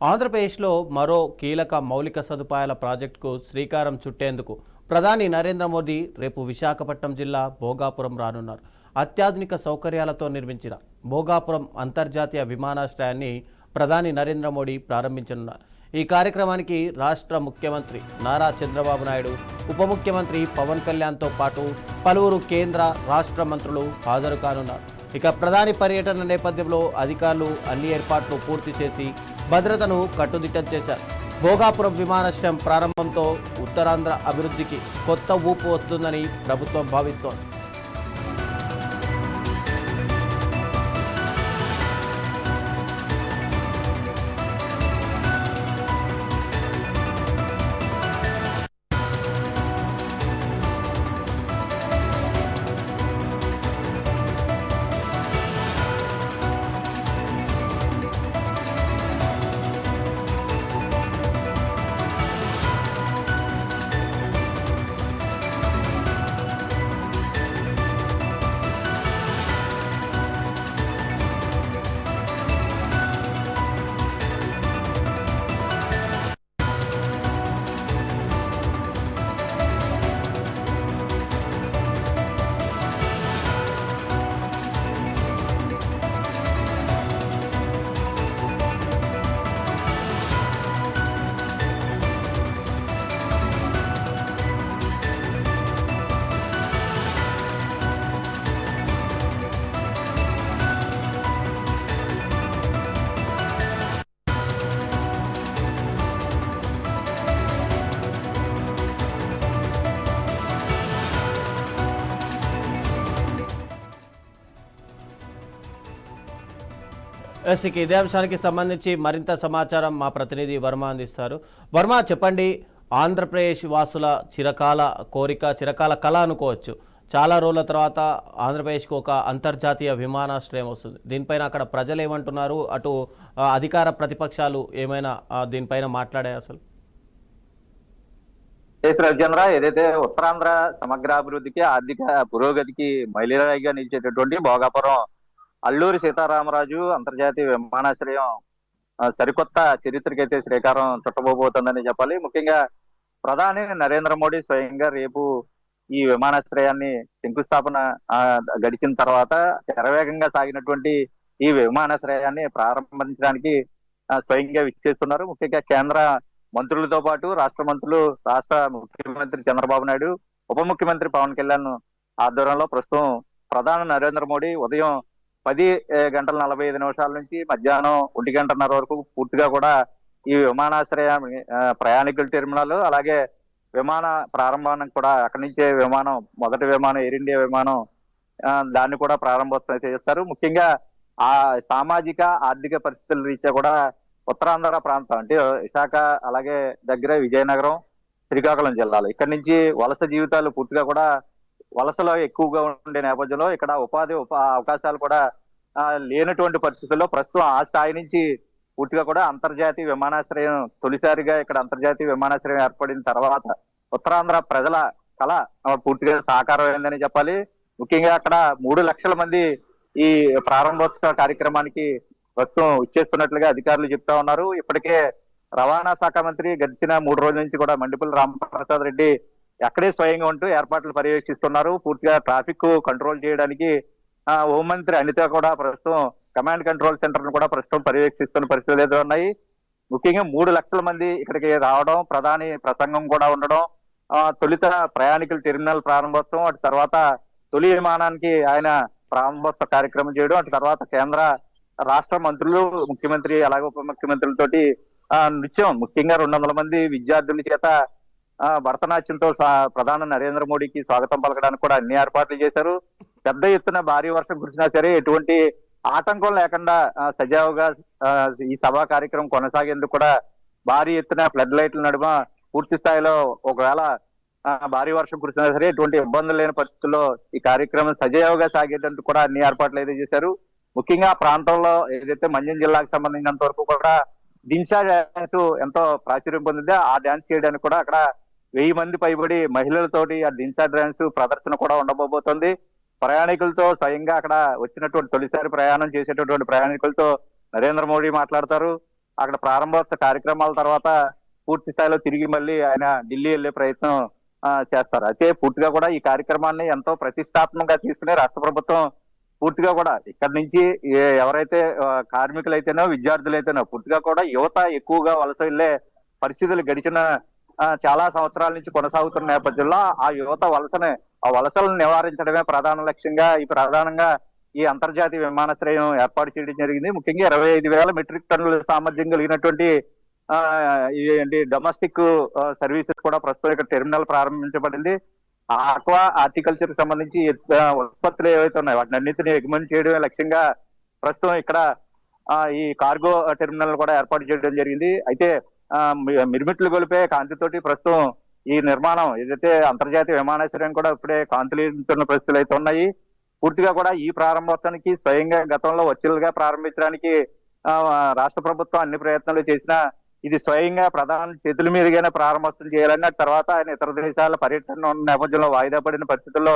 ఆంధ్రప్రదేశ్లో మరో కీలక మౌలిక సదుపాయాల ప్రాజెక్టుకు శ్రీకారం చుట్టేందుకు ప్రధాని నరేంద్ర మోదీ రేపు విశాఖపట్నం జిల్లా భోగాపురం రానున్నారు. అత్యాధునిక సౌకర్యాలతో నిర్మించిన భోగాపురం అంతర్జాతీయ విమానాశ్రయాన్ని ప్రధాని నరేంద్ర మోదీ ప్రారంభించనున్నారు. ఈ కార్యక్రమానికి రాష్ట్ర ముఖ్యమంత్రి నారా చంద్రబాబు నాయుడు, ఉప ముఖ్యమంత్రి పవన్ కళ్యాణ్తో పాటు పలువురు కేంద్ర రాష్ట్ర మంత్రులు హాజరు కానున్నారు. ఇక ప్రధాని పర్యటన నేపథ్యంలో అధికారులు అన్ని ఏర్పాట్లు పూర్తి చేసి భద్రతను కట్టుదిట్టం చేశారు. భోగాపురం విమానాశ్రయం ప్రారంభంతో ఉత్తరాంధ్ర అభివృద్ధికి కొత్త ఊపు వస్తుందని ప్రభుత్వం భావిస్తోంది. ఇక ఇదే అంశానికి సంబంధించి మరింత సమాచారం మా ప్రతినిధి వర్మ అందిస్తారు. వర్మ, చెప్పండి, ఆంధ్రప్రదేశ్ వాసుల చిరకాల కోరిక, చిరకాల కళ అనుకోవచ్చు. చాలా రోజుల తర్వాత ఆంధ్రప్రదేశ్కి ఒక అంతర్జాతీయ విమానాశ్రయం వస్తుంది. దీనిపైన అక్కడ ప్రజలు ఏమంటున్నారు, అటు అధికార ప్రతిపక్షాలు ఏమైనా దీనిపైన మాట్లాడాయి? అసలు రాజేంద్ర, ఏదైతే ఉత్తరాంధ్ర సమగ్రాభివృద్ధికి ఆర్థిక పురోగతికి మైలురాయిగా నిలిచేటటువంటి భోగాపురం అల్లూరి సీతారామరాజు అంతర్జాతీయ విమానాశ్రయం సరికొత్త చరిత్రకైతే శ్రీకారం చుట్టబోతోందని చెప్పాలి. ముఖ్యంగా ప్రధాని నరేంద్ర మోడీ స్వయంగా రేపు ఈ విమానాశ్రయాన్ని శంకుస్థాపన గడిచిన తర్వాత శరవేగంగా సాగినటువంటి ఈ విమానాశ్రయాన్ని ప్రారంభించడానికి స్వయంగా విచ్చేస్తున్నారు. ముఖ్యంగా కేంద్ర మంత్రులతో పాటు రాష్ట్ర మంత్రులు, రాష్ట్ర ముఖ్యమంత్రి చంద్రబాబు నాయుడు, ఉప ముఖ్యమంత్రి పవన్ కళ్యాణ్ ఆధ్వర్యంలో ప్రస్తుతం ప్రధాని నరేంద్ర మోడీ ఉదయం 10:45 నుంచి మధ్యాహ్నం 1:30 వరకు పూర్తిగా కూడా ఈ విమానాశ్రయ ప్రయాణికుల టెర్మినల్, అలాగే విమాన ప్రారంభానికి కూడా అక్కడి నుంచే విమానం, మొదటి విమానం ఎయిర్ ఇండియా విమానం, దాన్ని కూడా ప్రారంభోత్సవం చేస్తారు. ముఖ్యంగా ఆ సామాజిక ఆర్థిక పరిస్థితుల రీత్యా కూడా ఉత్తరాంధ్ర ప్రాంతం అంటే విశాఖ, అలాగే దగ్గర విజయనగరం, శ్రీకాకుళం జిల్లాలు, ఇక్కడి నుంచి వలస జీవితాలు పూర్తిగా కూడా వలసలో ఎక్కువగా ఉండే నేపథ్యంలో ఇక్కడ ఉపాధి అవకాశాలు కూడా లేనటువంటి పరిస్థితుల్లో ప్రస్తుతం ఆ స్థాయి నుంచి పూర్తిగా కూడా అంతర్జాతీయ విమానాశ్రయం, తొలిసారిగా ఇక్కడ అంతర్జాతీయ విమానాశ్రయం ఏర్పడిన తర్వాత ఉత్తరాంధ్ర ప్రజల కళ పూర్తిగా సాకారమైందని చెప్పాలి. ముఖ్యంగా అక్కడ 3 లక్షల మంది ఈ ప్రారంభోత్సవ కార్యక్రమానికి ప్రస్తుతం ఇచ్చేస్తున్నట్లుగా అధికారులు చెప్తా ఉన్నారు. ఇప్పటికే రవాణా శాఖ మంత్రి గడిచిన 3 రోజుల నుంచి కూడా మండిపల్లి రామప్రసాద్ రెడ్డి అక్కడే స్వయంగా ఉంటూ ఏర్పాట్లు పర్యవేక్షిస్తున్నారు. పూర్తిగా ట్రాఫిక్ కంట్రోల్ చేయడానికి హోంమంత్రి అనిత కూడా ప్రస్తుతం కమాండ్ కంట్రోల్ సెంటర్ ను కూడా ప్రస్తుతం పర్యవేక్షిస్తున్న పరిస్థితులు ఏదో ఉన్నాయి. ముఖ్యంగా 3 లక్షల మంది ఇక్కడికి రావడం, ప్రధాని ప్రసంగం కూడా ఉండడం, తొలిత ప్రయాణికుల టెర్మినల్ ప్రారంభోత్సవం, అటు తర్వాత తొలి విమానానికి ఆయన ప్రారంభోత్సవ కార్యక్రమం చేయడం, అటు తర్వాత కేంద్ర రాష్ట్ర మంత్రులు, ముఖ్యమంత్రి అలాగే ఉప ముఖ్యమంత్రులతోటి నృత్యం, ముఖ్యంగా 200 మంది విద్యార్థుల చేత భరతనాట్యంతో ప్రధాని నరేంద్ర మోడీకి స్వాగతం పలకడానికి కూడా అన్ని ఏర్పాట్లు చేశారు. పెద్ద ఎత్తున భారీ వర్షం కురిసినా సరే ఎటువంటి ఆటంకం లేకుండా సజావుగా ఈ సభా కార్యక్రమం కొనసాగేందుకు కూడా భారీ ఎత్తున ఫ్లడ్ లైట్ల నడుమ పూర్తి స్థాయిలో ఒకవేళ భారీ వర్షం కురిసినా సరే ఎటువంటి ఇబ్బందులు లేని పరిస్థితుల్లో ఈ కార్యక్రమం సజావుగా సాగేటందుకు కూడా అన్ని ఏర్పాట్లు అయితే చేశారు. ముఖ్యంగా ఆ ప్రాంతంలో ఏదైతే మన్యం జిల్లాకు సంబంధించినంత వరకు కూడా దింసా డ్యాన్స్ ఎంతో ప్రాచుర్యం పొందిందో ఆ డ్యాన్స్ చేయడానికి కూడా అక్కడ 1000 మంది పైబడి మహిళలతోటి ఆ దింసా డ్యాన్స్ ప్రదర్శన కూడా ఉండబోతోంది. ప్రయాణికులతో స్వయంగా అక్కడ వచ్చినటువంటి తొలిసారి ప్రయాణం చేసేటటువంటి ప్రయాణికులతో నరేంద్ర మోడీ మాట్లాడతారు. అక్కడ ప్రారంభోత్సవ కార్యక్రమాల తర్వాత పూర్తి స్థాయిలో తిరిగి మళ్ళీ ఆయన ఢిల్లీ వెళ్లే ప్రయత్నం చేస్తారు. అయితే పూర్తిగా కూడా ఈ కార్యక్రమాన్ని ఎంతో ప్రతిష్టాత్మకంగా తీసుకునే రాష్ట్ర ప్రభుత్వం పూర్తిగా కూడా ఇక్కడ నుంచి ఎవరైతే కార్మికులైతేనో విద్యార్థులైతేనో పూర్తిగా కూడా యువత ఎక్కువగా వలస వెళ్లే పరిస్థితులు గడిచిన చాలా సంవత్సరాల నుంచి కొనసాగుతున్న నేపథ్యంలో ఆ యువత ఆ వలసలను నివారించడమే ప్రధాన లక్ష్యంగా ప్రధానంగా ఈ అంతర్జాతీయ విమానాశ్రయం ఏర్పాటు చేయడం జరిగింది. ముఖ్యంగా 25,000 మెట్రిక్ టన్నుల సామర్థ్యం కలిగినటువంటి ఏంటి డొమెస్టిక్ సర్వీసెస్ కూడా ప్రస్తుతం ఇక్కడ టెర్మినల్ ప్రారంభించబడింది. ఆ ఆక్వా హార్టికల్చర్ కి సంబంధించి ఉత్పత్తులు ఏవైతే ఉన్నాయో వాటిని అన్నింటినీ ఎగుమతి చేయడమే లక్ష్యంగా ప్రస్తుతం ఇక్కడ ఈ కార్గో టెర్మినల్ కూడా ఏర్పాటు చేయడం జరిగింది. అయితే మిరుమిట్లు గొలిపే కాంతితోటి ప్రస్తుతం ఈ నిర్మాణం ఏదైతే అంతర్జాతీయ విమానాశ్రయం కూడా ఇప్పుడే కాంతులీతున్న పరిస్థితులు అయితే ఉన్నాయి. పూర్తిగా కూడా ఈ ప్రారంభోత్సవానికి స్వయంగా గతంలో వచ్చేలుగా ప్రారంభించడానికి రాష్ట్ర ప్రభుత్వం అన్ని ప్రయత్నాలు చేసినా ఇది స్వయంగా ప్రధాని చేతుల మీదుగానే ప్రారంభోత్సవం చేయాలని తర్వాత ఆయన ఇతర దేశాల పర్యటన ఉన్న నేపథ్యంలో వాయిదా పడిన పరిస్థితుల్లో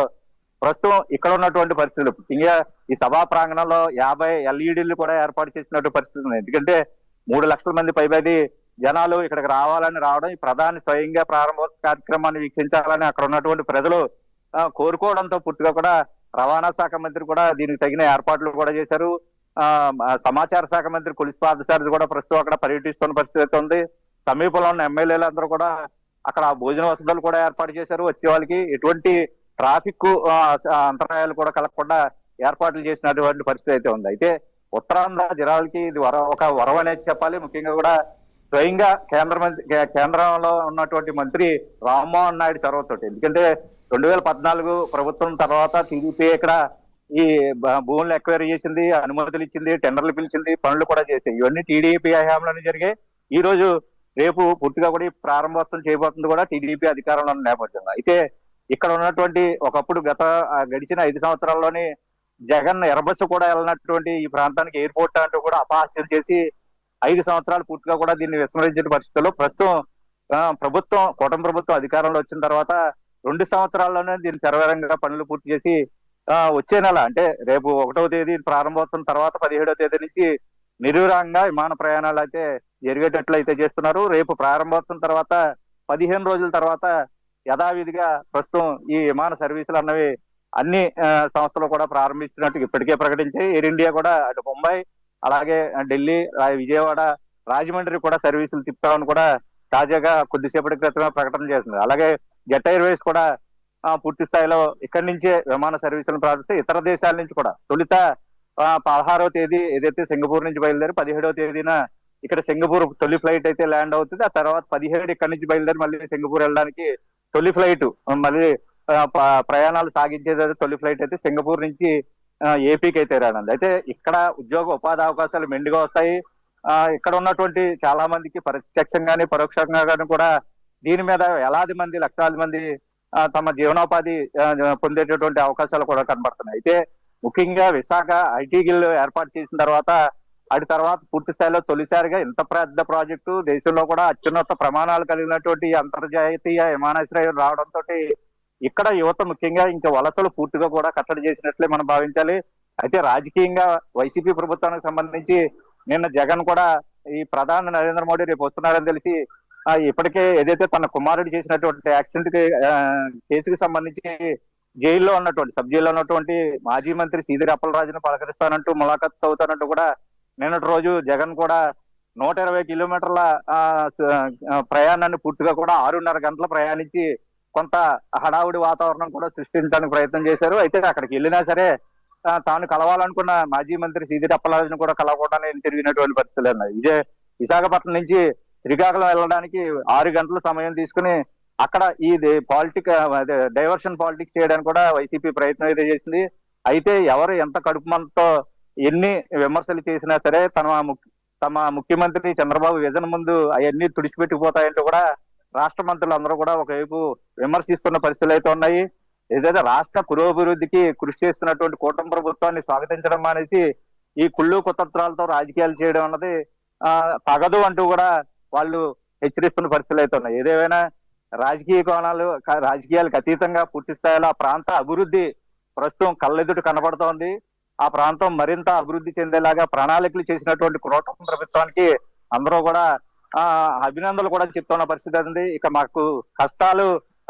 ప్రస్తుతం ఇక్కడ ఉన్నటువంటి పరిస్థితులు ముఖ్యంగా ఈ సభా ప్రాంగణంలో 50 ఎల్ఈడీలు కూడా ఏర్పాటు చేసినటువంటి పరిస్థితి ఉంది. ఎందుకంటే 3 లక్షల మంది పైబడి జనాలు ఇక్కడికి రావడం ఈ ప్రధాని స్వయంగా ప్రారంభోత్సవ కార్యక్రమాన్ని వీక్షించాలని అక్కడ ఉన్నటువంటి ప్రజలు కోరుకోవడంతో పూర్తిగా కూడా రవాణా శాఖ మంత్రి కూడా దీనికి తగిన ఏర్పాట్లు కూడా చేశారు. సమాచార శాఖ మంత్రి కొలిసి పాదసారథి కూడా ప్రస్తుతం అక్కడ పర్యటిస్తున్న పరిస్థితి ఉంది. సమీపంలో ఉన్న ఎమ్మెల్యేలు అందరూ కూడా అక్కడ భోజన వసతులు కూడా ఏర్పాటు చేశారు. వచ్చే వాళ్ళకి ఎటువంటి ట్రాఫిక్ అంతరాయాలు కూడా కలగకుండా ఏర్పాట్లు చేసినటువంటి పరిస్థితి అయితే ఉంది. అయితే ఉత్తరాంధ్ర జిల్లాలకి ఇది ఒక వరం అనేది చెప్పాలి. ముఖ్యంగా కూడా స్వయంగా కేంద్రంలో ఉన్నటువంటి మంత్రి రామ్మోహన్ నాయుడు చొరవతోటి. ఎందుకంటే 2014 ప్రభుత్వం తర్వాత టీడీపీ ఇక్కడ ఈ భూములను ఎక్వైరీ చేసింది, అనుమతులు ఇచ్చింది, టెండర్లు పిలిచింది, పనులు కూడా చేసాయి. ఇవన్నీ టీడీపీ హయాంలోనే జరిగాయి. ఈ రోజు రేపు పూర్తిగా కూడా ఈ ప్రారంభోత్సవం చేయబోతుంది కూడా టీడీపీ అధికారంలో ఉన్న నేపథ్యంలో. అయితే ఇక్కడ ఉన్నటువంటి ఒకప్పుడు గడిచిన 5 సంవత్సరాల్లోని జగన్ ఎర్రబస్సు కూడా వెళ్ళినటువంటి ఈ ప్రాంతానికి ఎయిర్పోర్ట్ అంటూ కూడా అపహాస్యం చేసి 5 సంవత్సరాలు పూర్తిగా కూడా దీన్ని విస్మరించిన పరిస్థితుల్లో ప్రస్తుతం కూటమి ప్రభుత్వం అధికారంలో వచ్చిన తర్వాత 2 సంవత్సరాల్లోనే దీన్ని శరవేగంగా పనులు పూర్తి చేసి వచ్చే నెల అంటే రేపు 1వ తేదీ ప్రారంభోత్సవం తర్వాత 17వ తేదీ నుంచి నిర్విరాంగా విమాన ప్రయాణాలు అయితే జరిగేటట్లు అయితే చేస్తున్నారు. రేపు ప్రారంభోత్సవం తర్వాత 15 రోజుల తర్వాత యథావిధిగా ప్రస్తుతం ఈ విమాన సర్వీసులు అన్నవి అన్ని సంస్థలు కూడా ప్రారంభిస్తున్నట్టు ఇప్పటికే ప్రకటించాయి. ఎయిర్ ఇండియా కూడా అటు ముంబై అలాగే ఢిల్లీ, విజయవాడ, రాజమండ్రి కూడా సర్వీసులు తిప్పుతామని కూడా తాజాగా కొద్దిసేపటి క్రితమే ప్రకటన చేసింది. అలాగే జెట్ ఎయిర్వేస్ కూడా పూర్తి స్థాయిలో ఇక్కడి నుంచే విమాన సర్వీసులను ప్రారంభిస్తే ఇతర దేశాల నుంచి కూడా తొలుత 16వ తేదీ ఏదైతే సింగపూర్ నుంచి బయలుదేరి 17వ తేదీన ఇక్కడ సింగపూర్ తొలి ఫ్లైట్ అయితే ల్యాండ్ అవుతుంది. ఆ తర్వాత 17 ఇక్కడి నుంచి బయలుదేరి మళ్ళీ సింగపూర్ వెళ్ళడానికి తొలి ఫ్లైట్ మళ్ళీ ప్రయాణాలు సాగించేది తొలి ఫ్లైట్ అయితే సింగపూర్ నుంచి ఏపీకి అయితే రానుంది. అయితే ఇక్కడ ఉద్యోగ ఉపాధి అవకాశాలు మెండుగా వస్తాయి. ఇక్కడ ఉన్నటువంటి చాలా మందికి ప్రత్యక్షంగానే పరోక్షంగా కూడా దీని మీద లక్షలాది మంది తమ జీవనోపాధి పొందేటటువంటి అవకాశాలు కూడా కనబడుతున్నాయి. అయితే ముఖ్యంగా విశాఖ ఐటీ గిల్ ఏర్పాటు చేసిన తర్వాత పూర్తి స్థాయిలో తొలిసారిగా ఇంత పెద్ద ప్రాజెక్టు దేశంలో కూడా అత్యున్నత ప్రమాణాలు కలిగినటువంటి అంతర్జాతీయ విమానాశ్రయం రావడంతో ఇక్కడ యువత ముఖ్యంగా ఇంకా వలసలు పూర్తిగా కూడా కట్టడి చేసినట్లే మనం భావించాలి. అయితే రాజకీయంగా వైసీపీ ప్రభుత్వానికి సంబంధించి నిన్న జగన్ కూడా ఈ ప్రధాని నరేంద్ర మోడీ రేపు వస్తున్నారని తెలిసి ఇప్పటికే ఏదైతే తన కుమారుడు చేసినటువంటి యాక్సిడెంట్ కేసుకి సంబంధించి జైల్లో ఉన్నటువంటి సబ్ జైల్లో ఉన్నటువంటి మాజీ మంత్రి సీదిరి అప్పలరాజును పలకరిస్తానంటూ ములాఖత్ అవుతానంటూ కూడా నిన్నటి రోజు జగన్ కూడా 120 కిలోమీటర్ల ప్రయాణాన్ని పూర్తిగా కూడా 6:30 గంటలు ప్రయాణించి కొంత హడావుడి వాతావరణం కూడా సృష్టించడానికి ప్రయత్నం చేశారు. అయితే అక్కడికి వెళ్ళినా సరే తాను కలవాలనుకున్న మాజీ మంత్రి సీదిరి అప్పలరాజును కూడా కలవకుండానే తిరిగినటువంటి పరిస్థితులు ఉన్నాయి. విశాఖపట్నం నుంచి శ్రీకాకుళం వెళ్ళడానికి 6 గంటల సమయం తీసుకుని అక్కడ ఈ డైవర్షన్ పాలిటిక్స్ చేయడానికి కూడా వైసీపీ ప్రయత్నం అయితే చేసింది. అయితే ఎవరు ఎంత కడుపు మంటతో ఎన్ని విమర్శలు చేసినా సరే తమ ముఖ్యమంత్రి చంద్రబాబు విజన్ ముందు అవన్నీ తుడిచిపెట్టిపోతాయంటూ కూడా రాష్ట్ర మంత్రులు అందరూ కూడా ఒకవైపు విమర్శిస్తున్న పరిస్థితులు అయితే ఉన్నాయి. ఏదైతే రాష్ట్ర పురోభివృద్ధికి కృషి చేస్తున్నటువంటి కూటమి ప్రభుత్వాన్ని స్వాగతించడం మానేసి ఈ కుళ్ళు కుతంత్రాలతో రాజకీయాలు చేయడం అన్నది తగదు అంటూ కూడా వాళ్ళు హెచ్చరిస్తున్న పరిస్థితులు అయితే ఉన్నాయి. ఏదేమైనా రాజకీయాలకు అతీతంగా పూర్తి స్థాయిలో ఆ ప్రాంత అభివృద్ధి ప్రస్తుతం కళ్ళెదుట కనబడుతోంది. ఆ ప్రాంతం మరింత అభివృద్ధి చెందేలాగా ప్రణాళికలు చేసినటువంటి కూటమి ప్రభుత్వానికి అందరూ కూడా అభినందనలు కూడా చెప్తున్న పరిస్థితి ఉంది. ఇక మాకు కష్టాలు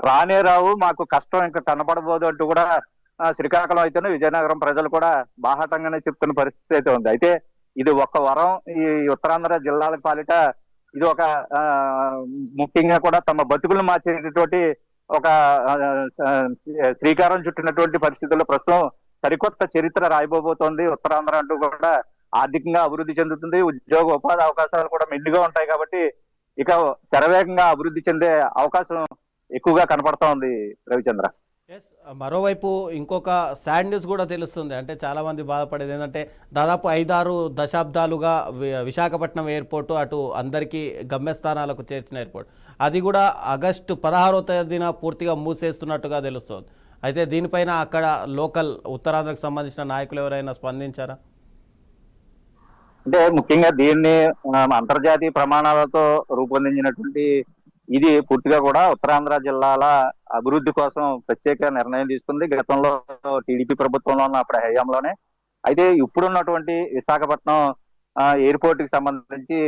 రానే రావు, మాకు కష్టం ఇంకా కనపడబోదు అంటూ కూడా శ్రీకాకుళం అయితేనే విజయనగరం ప్రజలు కూడా బాహాటంగానే చెప్తున్న పరిస్థితి అయితే ఉంది. అయితే ఇది ఒక వరం ఈ ఉత్తరాంధ్ర జిల్లాల పాలిట. ఇది ఒక ముఖ్యంగా కూడా తమ బతుకులు మార్చేటటువంటి ఒక శ్రీకారం చుట్టినటువంటి పరిస్థితుల్లో ప్రస్తుతం సరికొత్త చరిత్ర రాయబోతోంది ఉత్తరాంధ్ర అంటూ కూడా. ఆర్థికంగా అభివృద్ధి చెందుతుంది, ఉద్యోగ ఉపాధి అవకాశాలు కూడా మెండుగా ఉంటాయి కాబట్టి ఇక శరవేగంగా అభివృద్ధి చెందే అవకాశం ఎక్కువగా కనపడతా ఉంది రవిచంద్ర. ఎస్, మరోవైపు ఇంకొక సాడ్ న్యూస్ కూడా తెలుస్తుంది. అంటే చాలామంది బాధపడేది ఏంటంటే దాదాపు 5-6 దశాబ్దాలుగా విశాఖపట్నం ఎయిర్పోర్టు అటు అందరికీ గమ్యస్థానాలకు చేర్చిన ఎయిర్పోర్ట్, అది కూడా ఆగస్టు 16వ తేదీన పూర్తిగా మూసేస్తున్నట్టుగా తెలుస్తుంది. అయితే దీనిపైన అక్కడ లోకల్ ఉత్తరాంధ్రకు సంబంధించిన నాయకులు ఎవరైనా స్పందించారా? అంటే ముఖ్యంగా దీన్ని అంతర్జాతీయ ప్రమాణాలతో రూపొందించినటువంటి ఇది పూర్తిగా కూడా ఉత్తరాంధ్ర జిల్లాల అభివృద్ధి కోసం ప్రత్యేక నిర్ణయం తీసుకుంది గతంలో టీడీపీ ప్రభుత్వంలో ఉన్న అప్పుడు హయాంలోనే. అయితే ఇప్పుడున్నటువంటి విశాఖపట్నం ఎయిర్పోర్ట్ కి సంబంధించి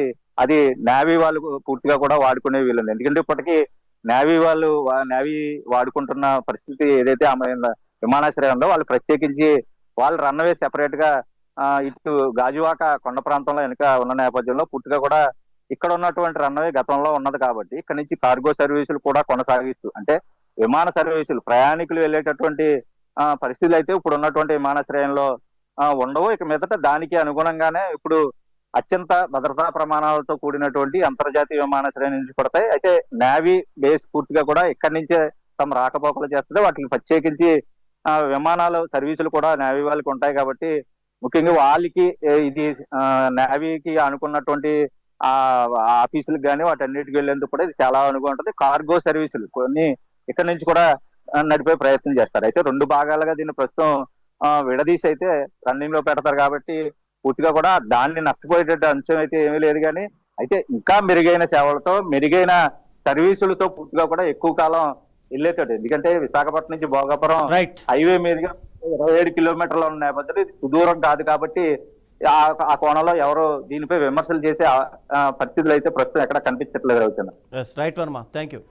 అది నేవీ వాళ్ళు పూర్తిగా కూడా వాడుకునే వీలుంది. ఎందుకంటే ఇప్పటికీ నేవీ వాడుకుంటున్న పరిస్థితి ఏదైతే విమానాశ్రయంలో వాళ్ళు ప్రత్యేకించి వాళ్ళు రన్వే సెపరేట్ గా ఇటు గాజువాక కొండ ప్రాంతంలో వెనుక ఉన్న నేపథ్యంలో పూర్తిగా కూడా ఇక్కడ ఉన్నటువంటి రన్వే గతంలో ఉన్నది కాబట్టి ఇక్కడ నుంచి కార్గో సర్వీసులు కూడా కొనసాగిస్తూ, అంటే విమాన సర్వీసులు ప్రయాణికులు వెళ్ళేటటువంటి పరిస్థితులు అయితే ఇప్పుడు ఉన్నటువంటి విమానాశ్రయంలో ఉండవు. ఇక మీదట దానికి అనుగుణంగానే ఇప్పుడు అత్యంత భద్రతా ప్రమాణాలతో కూడినటువంటి అంతర్జాతీయ విమానాశ్రయం నుంచి పడతాయి. అయితే నేవీ బేస్ పూర్తిగా కూడా ఇక్కడి నుంచే తమ రాకపోకలు చేస్తుంది. వాటికి ప్రత్యేకించి విమానాలు సర్వీసులు కూడా నేవీ వాళ్ళకి ఉంటాయి కాబట్టి ముఖ్యంగా వాళ్ళకి ఇది నేవీకి అనుకున్నటువంటి ఆఫీసులకు కానీ వాటన్నిటికి వెళ్లేందుకు కూడా ఇది చాలా అనుగుణంగా ఉంటుంది. కార్గో సర్వీసులు కొన్ని ఇక్కడ నుంచి కూడా నడిపే ప్రయత్నం చేస్తారు. అయితే 2 భాగాలుగా దీన్ని ప్రస్తుతం విడదీసి అయితే రన్నింగ్ లో పెడతారు కాబట్టి పూర్తిగా కూడా దాన్ని నష్టపోయేటట్టు అంశం అయితే ఏమీ లేదు. కానీ అయితే ఇంకా మెరుగైన సేవలతో మెరుగైన సర్వీసులతో పూర్తిగా కూడా ఎక్కువ కాలం వెళ్ళేటట్టు, ఎందుకంటే విశాఖపట్నం నుంచి భోగాపురం హైవే మీదుగా 27 కిలోమీటర్ల ఉన్న నేపథ్యంలో ఇది సుదూరం కాదు కాబట్టి ఆ కోణంలో ఎవరు దీనిపై విమర్శలు చేసే పరిస్థితులు అయితే ప్రస్తుతం ఎక్కడ కనిపించట్లేదు. Right Varma, thank you.